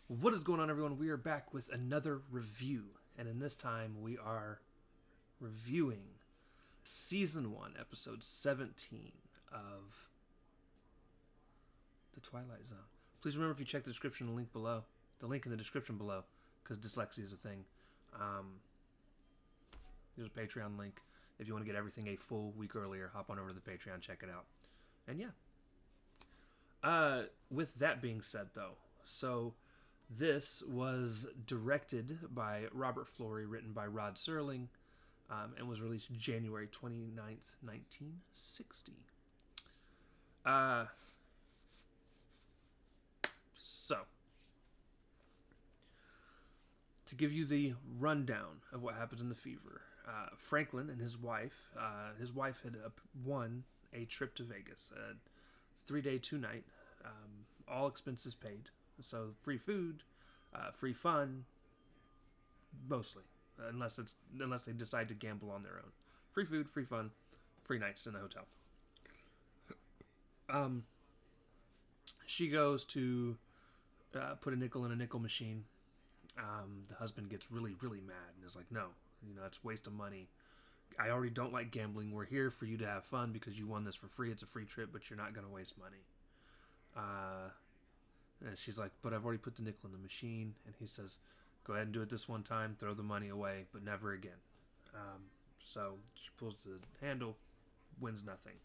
What is going on, everyone? We are back with another review, and in this time we are reviewing Season 1, Episode 17 of The Twilight Zone. Please remember, if you check the description, the link in the description below, because dyslexia is a thing. There's a Patreon link. If you want to get everything a full week earlier, hop on over to the Patreon, check it out. And yeah. With that being said, though, so this was directed by Robert Flory, written by Rod Serling, and was released January 29th, 1960. So, to give you the rundown of what happens in the fever, Franklin and his wife had won a trip to Vegas, a 3-day, 2-night, all expenses paid. So free food, free fun, mostly, unless they decide to gamble on their own. Free food, free fun, free nights in the hotel. She goes to put a nickel in a nickel machine. The husband gets really, really mad and is like, "No, it's a waste of money. I already don't like gambling. We're here for you to have fun because you won this for free. It's a free trip, but you're not going to waste money." And she's like, "But I've already put the nickel in the machine." And he says, "Go ahead and do it this one time. Throw the money away, but never again." So she pulls the handle, wins nothing.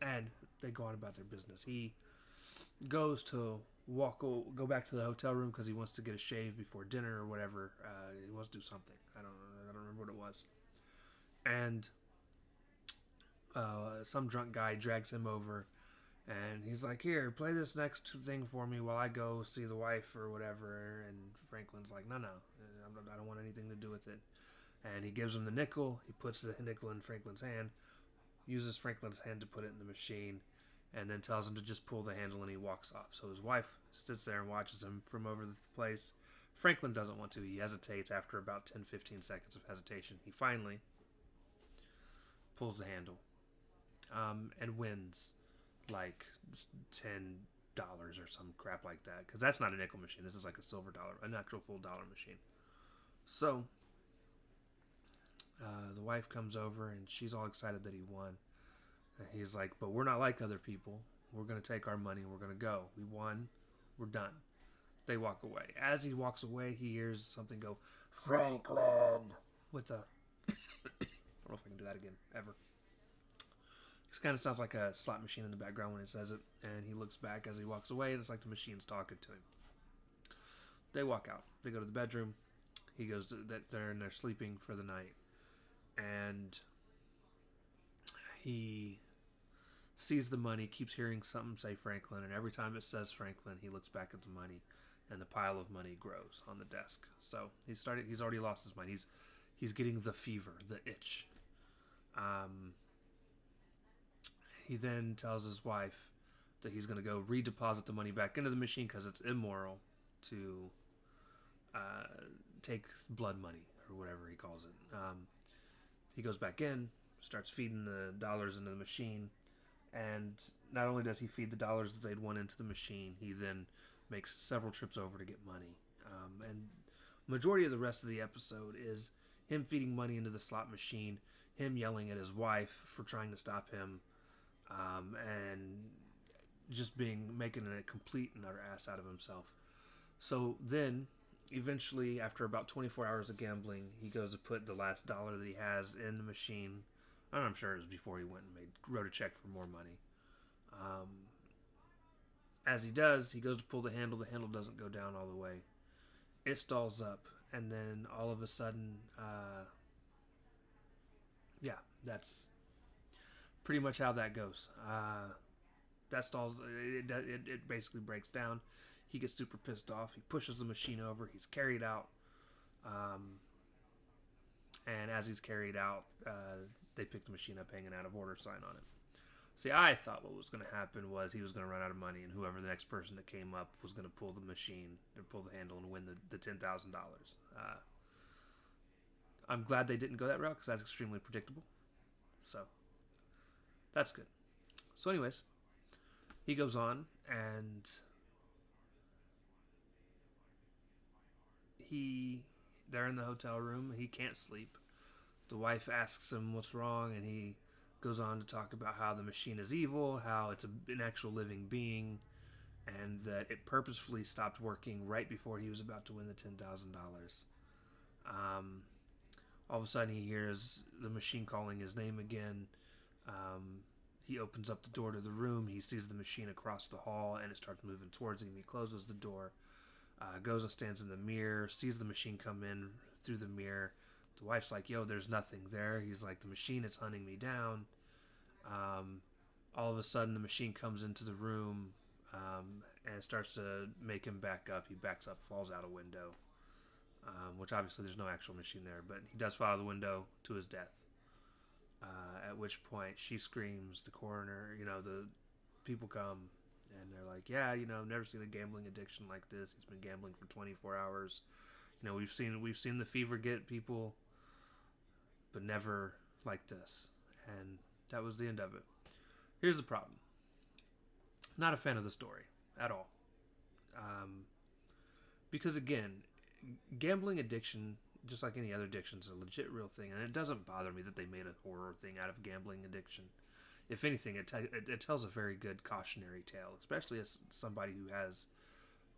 And they go on about their business. He goes to go back to the hotel room because he wants to get a shave before dinner or whatever. He wants to do something. I don't remember what it was. And some drunk guy drags him over. And he's like, "Here, play this next thing for me while I go see the wife or whatever." And Franklin's like, "No, I don't want anything to do with it." And he gives him the nickel. He puts the nickel in Franklin's hand, uses Franklin's hand to put it in the machine, and then tells him to just pull the handle, and he walks off. So his wife sits there and watches him from over the place. Franklin doesn't want to. He hesitates after about 10-15 seconds of hesitation. He finally pulls the handle and wins like $10 or some crap like that, because that's not a nickel machine. This is like a silver dollar, an actual full dollar machine. So the wife comes over and she's all excited that he won, and he's like, "But we're not like other people. We're going to take our money and we're going to go. We won. We're done." They walk away. As he walks away, he hears something go, "Franklin," with a I don't know if I can do that again ever. It kind of sounds like a slot machine in the background when it says it, and he looks back as he walks away, and it's like the machine's talking to him. They walk out. They go to the bedroom. He goes to they're sleeping for the night, and he sees the money, keeps hearing something say Franklin, and every time it says Franklin, he looks back at the money, and the pile of money grows on the desk. So he's already lost his mind. He's getting the fever, the itch. He then tells his wife that he's going to go redeposit the money back into the machine because it's immoral to take blood money, or whatever he calls it. He goes back in, starts feeding the dollars into the machine, and not only does he feed the dollars that they'd won into the machine, he then makes several trips over to get money. And majority of the rest of the episode is him feeding money into the slot machine, him yelling at his wife for trying to stop him, and just making a complete and utter ass out of himself. So then, eventually, after about 24 hours of gambling, he goes to put the last dollar that he has in the machine. I'm sure it was before he went and wrote a check for more money. As he does, he goes to pull the handle. The handle doesn't go down all the way. It stalls up, and then all of a sudden, that's pretty much how that goes. That stalls. It basically breaks down. He gets super pissed off. He pushes the machine over. He's carried out. And as he's carried out, they pick the machine up, hanging out of order sign on it. See, I thought what was going to happen was he was going to run out of money, and whoever the next person that came up was going to pull the machine, or pull the handle, and win the $10,000. I'm glad they didn't go that route, because that's extremely predictable. So that's good. So anyways, he goes on, and they're in the hotel room. He can't sleep. The wife asks him what's wrong, and he goes on to talk about how the machine is evil, how it's an actual living being, and that it purposefully stopped working right before he was about to win the $10,000. All of a sudden, he hears the machine calling his name again. He opens up the door to the room. He sees the machine across the hall, and it starts moving towards him. He closes the door, goes and stands in the mirror, sees the machine come in through the mirror. The wife's like, yo, there's nothing there. He's like, the machine is hunting me down. All of a sudden, the machine comes into the room and starts to make him back up. He backs up, falls out a window, which obviously there's no actual machine there, but he does fall out of the window to his death. At which point she screams, the coroner, the people come, and they're like, yeah, I've never seen a gambling addiction like this. He's been gambling for 24 hours. We've seen the fever get people, but never like this. And that was the end of it. Here's the problem. Not a fan of the story at all. Because again, gambling addiction, just like any other addiction, is a legit real thing. And it doesn't bother me that they made a horror thing out of gambling addiction. If anything, it tells a very good cautionary tale, especially as somebody who has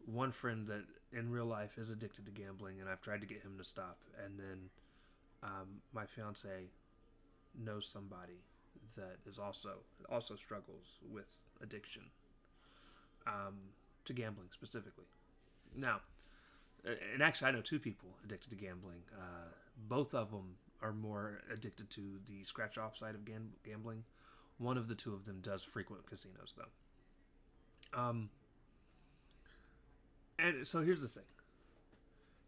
one friend that in real life is addicted to gambling, and I've tried to get him to stop. And then my fiance knows somebody that is also struggles with addiction to gambling specifically. Now, and actually I know two people addicted to gambling. Both of them are more addicted to the scratch-off side of gambling. One of the two of them does frequent casinos, though. And so here's the thing.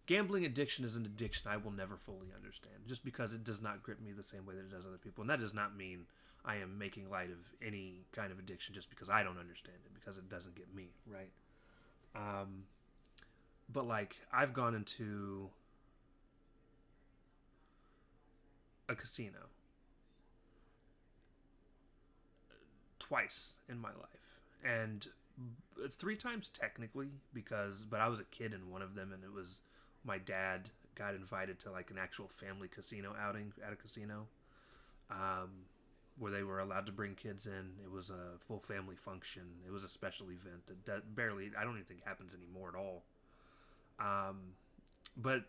Gambling addiction is an addiction I will never fully understand, just because it does not grip me the same way that it does other people. And that does not mean I am making light of any kind of addiction just because I don't understand it, because it doesn't get me, right? But like, I've gone into a casino twice in my life, and 3 times technically, but I was a kid in one of them, and it was my dad got invited to like an actual family casino outing at a casino, where they were allowed to bring kids in. It was a full family function. It was a special event that barely, I don't even think happens anymore at all. But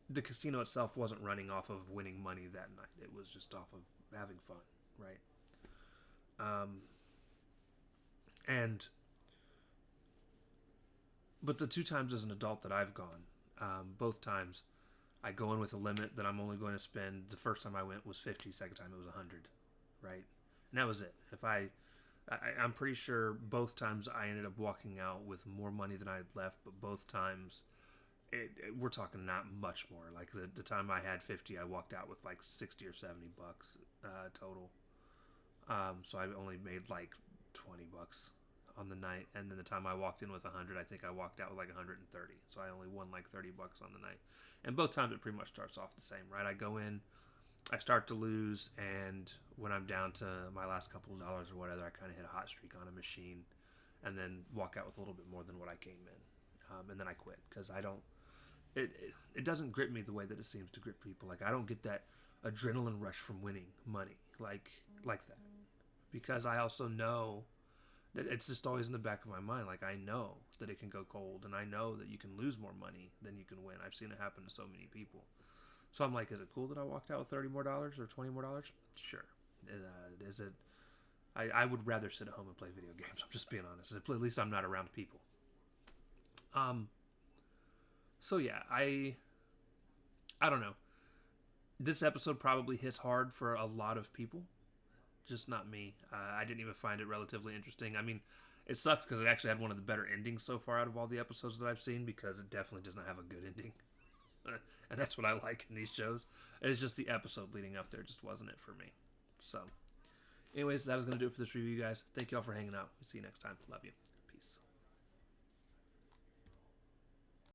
the casino itself wasn't running off of winning money that night. It was just off of having fun, right? But the 2 times as an adult that I've gone, both times I go in with a limit that I'm only going to spend. The first time I went was 50, second time it was 100, right? And that was it. I'm pretty sure both times I ended up walking out with more money than I had left, but both times we're talking not much more. Like the time I had 50, I walked out with like 60 or 70 bucks total. So I only made like 20 bucks on the night, and then the time I walked in with 100, I think I walked out with like 130. So I only won like 30 bucks on the night. And both times it pretty much starts off the same, right? I go in, I start to lose, and when I'm down to my last couple of dollars or whatever, I kind of hit a hot streak on a machine, and then walk out with a little bit more than what I came in, and then I quit because I don't. It doesn't grip me the way that it seems to grip people. Like, I don't get that adrenaline rush from winning money like that, because I also know that it's just always in the back of my mind. Like, I know that it can go cold, and I know that you can lose more money than you can win. I've seen it happen to so many people. So I'm like, is it cool that I walked out with $30 more or $20 more? Sure. Is it? I would rather sit at home and play video games. I'm just being honest. At least I'm not around people. So yeah, I don't know. This episode probably hits hard for a lot of people, just not me. I didn't even find it relatively interesting. I mean, it sucks because it actually had one of the better endings so far out of all the episodes that I've seen, because it definitely does not have a good ending. And that's what I like in these shows. It's just the episode leading up there just wasn't it for me. So, anyways, that is going to do it for this review, guys. Thank you all for hanging out. We'll see you next time. Love you.